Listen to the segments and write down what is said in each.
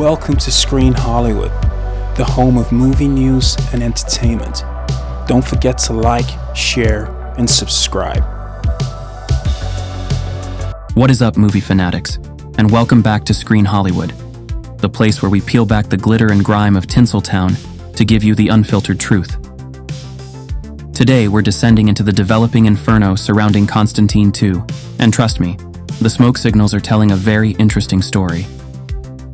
Welcome to Screen Hollywood, the home of movie news and entertainment. Don't forget to like, share, and subscribe. What is up, movie fanatics? And welcome back to Screen Hollywood, the place where we peel back the glitter and grime of Tinseltown to give you the unfiltered truth. Today, we're descending into the developing inferno surrounding Constantine 2, and trust me, the smoke signals are telling a very interesting story.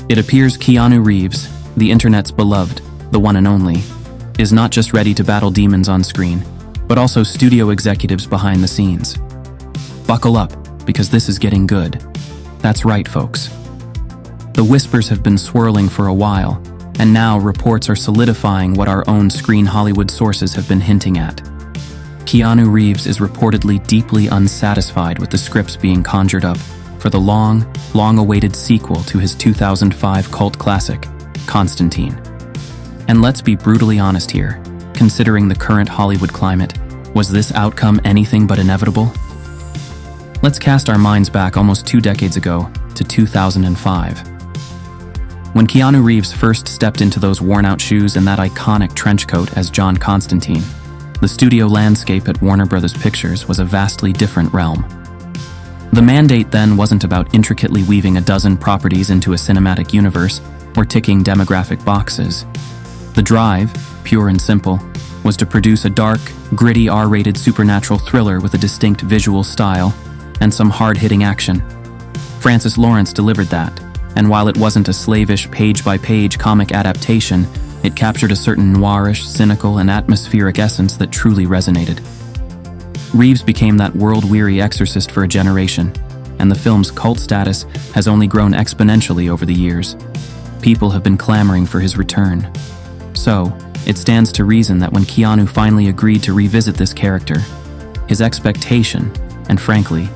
It appears Keanu Reeves, the internet's beloved, the one and only, is not just ready to battle demons on screen, but also studio executives behind the scenes. Buckle up, because this is getting good. That's right, folks. The whispers have been swirling for a while, and now reports are solidifying what our own Screen Hollywood sources have been hinting at. Keanu Reeves is reportedly deeply unsatisfied with the scripts being conjured up for the long-awaited sequel to his 2005 cult classic, Constantine. And let's be brutally honest here, considering the current Hollywood climate, was this outcome anything but inevitable? Let's cast our minds back almost 2 decades ago to 2005. When Keanu Reeves first stepped into those worn-out shoes and that iconic trench coat as John Constantine, the studio landscape at Warner Bros. Pictures was a vastly different realm. The mandate then wasn't about intricately weaving a dozen properties into a cinematic universe or ticking demographic boxes. The drive, pure and simple, was to produce a dark, gritty R-rated supernatural thriller with a distinct visual style and some hard-hitting action. Francis Lawrence delivered that, and while it wasn't a slavish page-by-page comic adaptation, it captured a certain noirish, cynical, and atmospheric essence that truly resonated. Reeves became that world-weary exorcist for a generation, and the film's cult status has only grown exponentially over the years. People have been clamoring for his return. So, it stands to reason that when Keanu finally agreed to revisit this character, his expectation, and frankly,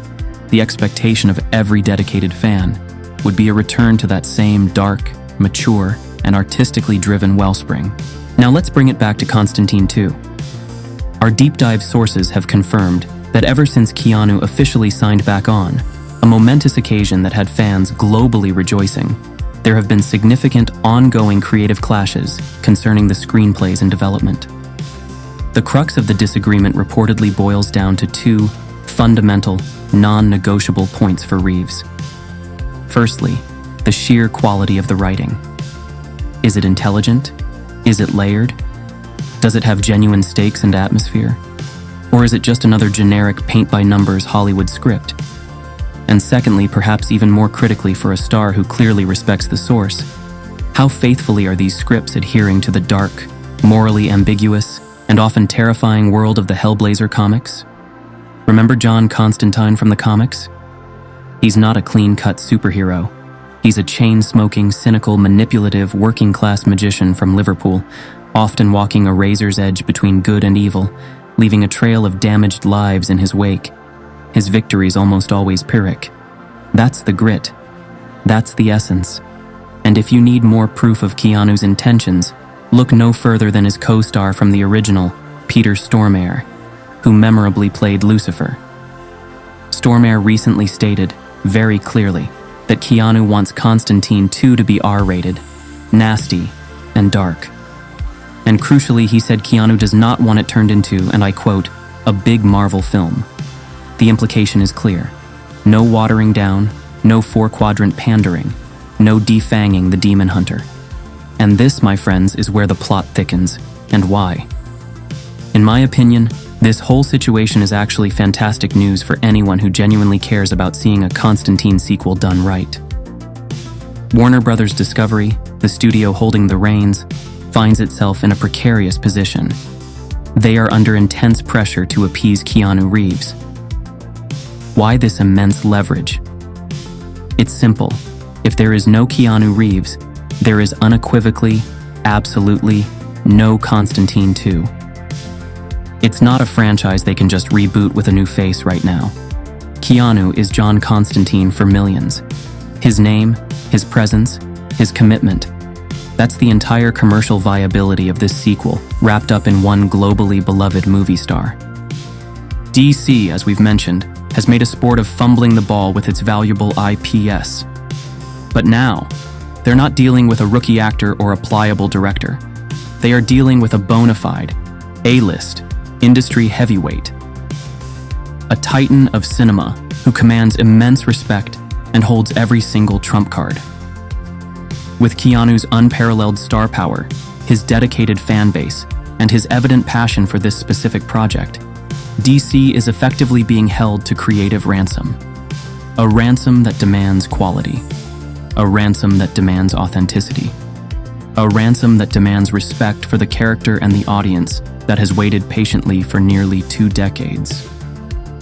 the expectation of every dedicated fan, would be a return to that same dark, mature, and artistically driven wellspring. Now let's bring it back to Constantine 2. Our deep dive sources have confirmed that ever since Keanu officially signed back on, a momentous occasion that had fans globally rejoicing, there have been significant ongoing creative clashes concerning the screenplays in development. The crux of the disagreement reportedly boils down to 2 fundamental, non-negotiable points for Reeves. Firstly, the sheer quality of the writing. Is it intelligent? Is it layered? Does it have genuine stakes and atmosphere? Or is it just another generic paint-by-numbers Hollywood script? And secondly, perhaps even more critically for a star who clearly respects the source, how faithfully are these scripts adhering to the dark, morally ambiguous, and often terrifying world of the Hellblazer comics? Remember John Constantine from the comics? He's not a clean-cut superhero. He's a chain-smoking, cynical, manipulative, working-class magician from Liverpool, often walking a razor's edge between good and evil, leaving a trail of damaged lives in his wake. His victories almost always Pyrrhic. That's the grit. That's the essence. And if you need more proof of Keanu's intentions, look no further than his co-star from the original, Peter Stormare, who memorably played Lucifer. Stormare recently stated, very clearly, that Keanu wants Constantine 2 to be R-rated, nasty, and dark. And crucially, he said Keanu does not want it turned into, and I quote, a big Marvel film. The implication is clear. No watering down, no 4-quadrant pandering, no defanging the demon hunter. And this, my friends, is where the plot thickens, and why. In my opinion, this whole situation is actually fantastic news for anyone who genuinely cares about seeing a Constantine sequel done right. Warner Bros. Discovery, the studio holding the reins, finds itself in a precarious position. They are under intense pressure to appease Keanu Reeves. Why this immense leverage? It's simple. If there is no Keanu Reeves, there is unequivocally, absolutely, no Constantine 2. It's not a franchise they can just reboot with a new face right now. Keanu is John Constantine for millions. His name, his presence, his commitment. That's the entire commercial viability of this sequel, wrapped up in one globally beloved movie star. DC, as we've mentioned, has made a sport of fumbling the ball with its valuable IPs. But now, They're not dealing with a rookie actor or a pliable director. They are dealing with a bona fide, A-list, industry heavyweight. A titan of cinema who commands immense respect and holds every single trump card. With Keanu's unparalleled star power, his dedicated fan base, and his evident passion for this specific project, DC is effectively being held to creative ransom. A ransom that demands quality. A ransom that demands authenticity. A ransom that demands respect for the character and the audience that has waited patiently for nearly 2 decades.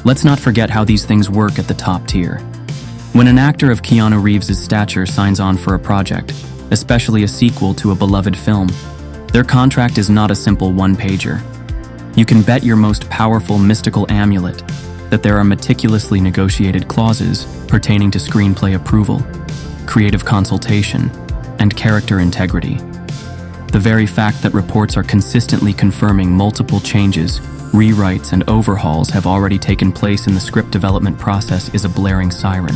Let's not forget how these things work at the top tier. When an actor of Keanu Reeves' stature signs on for a project, especially a sequel to a beloved film, their contract is not a simple one-pager. You can bet your most powerful mystical amulet that there are meticulously negotiated clauses pertaining to screenplay approval, creative consultation, and character integrity. The very fact that reports are consistently confirming multiple changes, rewrites, and overhauls have already taken place in the script development process is a blaring siren.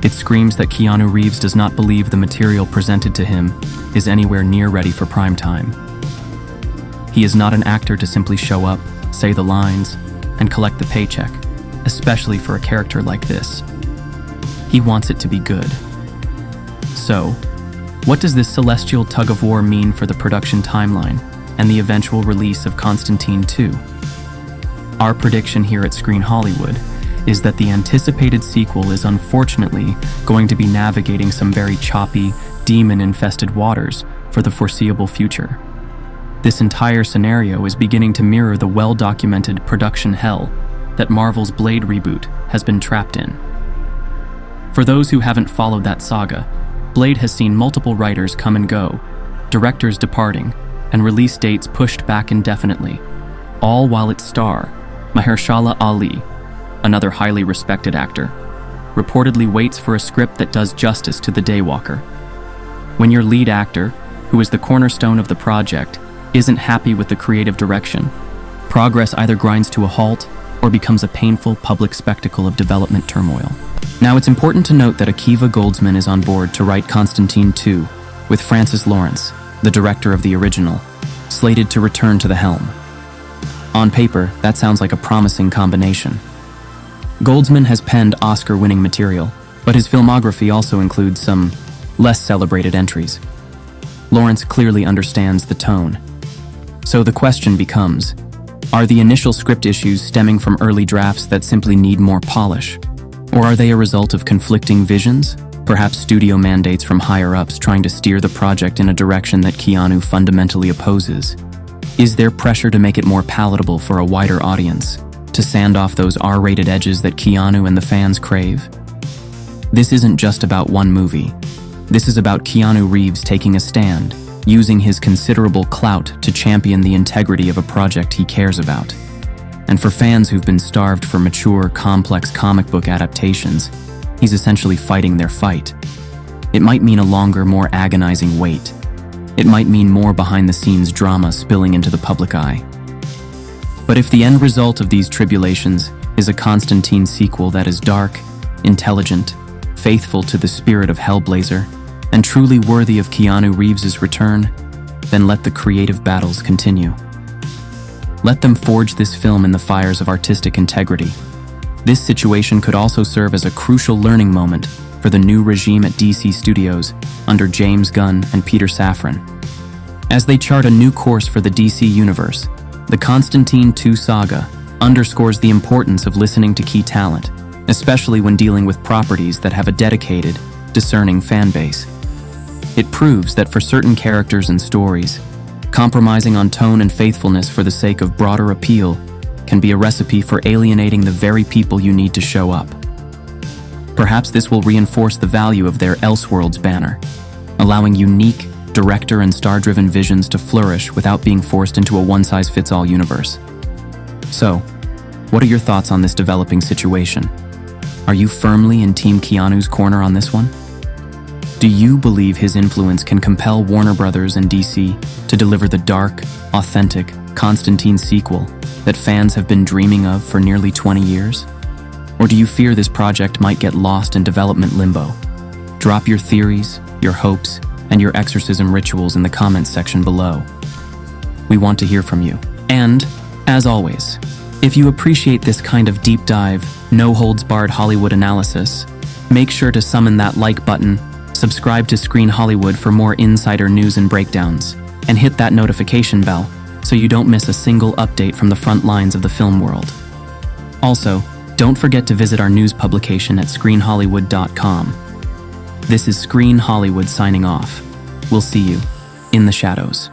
It screams that Keanu Reeves does not believe the material presented to him is anywhere near ready for prime time. He is not an actor to simply show up, say the lines, and collect the paycheck, especially for a character like this. He wants it to be good. So, what does this celestial tug-of-war mean for the production timeline and the eventual release of Constantine 2? Our prediction here at Screen Hollywood is that the anticipated sequel is unfortunately going to be navigating some very choppy, demon-infested waters for the foreseeable future. This entire scenario is beginning to mirror the well-documented production hell that Marvel's Blade reboot has been trapped in. For those who haven't followed that saga, Blade has seen multiple writers come and go, directors departing, and release dates pushed back indefinitely, all while its star, Mahershala Ali, another highly respected actor, reportedly waits for a script that does justice to the Daywalker. When your lead actor, who is the cornerstone of the project, isn't happy with the creative direction, progress either grinds to a halt or becomes a painful public spectacle of development turmoil. Now, it's important to note that Akiva Goldsman is on board to write Constantine 2 with Francis Lawrence, the director of the original, slated to return to the helm. On paper, that sounds like a promising combination. Goldsman has penned Oscar-winning material, but his filmography also includes some less celebrated entries. Lawrence clearly understands the tone. So the question becomes, are the initial script issues stemming from early drafts that simply need more polish? Or are they a result of conflicting visions? Perhaps studio mandates from higher-ups trying to steer the project in a direction that Keanu fundamentally opposes? Is there pressure to make it more palatable for a wider audience, to sand off those R-rated edges that Keanu and the fans crave? This isn't just about one movie. This is about Keanu Reeves taking a stand, using his considerable clout to champion the integrity of a project he cares about. And for fans who've been starved for mature, complex comic book adaptations, he's essentially fighting their fight. It might mean a longer, more agonizing wait. It might mean more behind-the-scenes drama spilling into the public eye. But if the end result of these tribulations is a Constantine sequel that is dark, intelligent, faithful to the spirit of Hellblazer, and truly worthy of Keanu Reeves' return, then let the creative battles continue. Let them forge this film in the fires of artistic integrity. This situation could also serve as a crucial learning moment for the new regime at DC Studios under James Gunn and Peter Safran. As they chart a new course for the DC universe, the Constantine 2 saga underscores the importance of listening to key talent, especially when dealing with properties that have a dedicated, discerning fan base. It proves that for certain characters and stories, compromising on tone and faithfulness for the sake of broader appeal can be a recipe for alienating the very people you need to show up. Perhaps this will reinforce the value of their Elseworlds banner, allowing unique, director and star-driven visions to flourish without being forced into a one-size-fits-all universe. So, what are your thoughts on this developing situation? Are you firmly in Team Keanu's corner on this one? Do you believe his influence can compel Warner Brothers and DC to deliver the dark, authentic Constantine sequel that fans have been dreaming of for nearly 20 years? Or do you fear this project might get lost in development limbo? Drop your theories, your hopes, and your exorcism rituals in the comments section below. We want to hear from you. And, as always, if you appreciate this kind of deep dive, no-holds-barred Hollywood analysis, make sure to summon that like button, subscribe to Screen Hollywood for more insider news and breakdowns, and hit that notification bell so you don't miss a single update from the front lines of the film world. Also, don't forget to visit our news publication at screenhollywood.com. This is Screen Hollywood signing off. We'll see you in the shadows.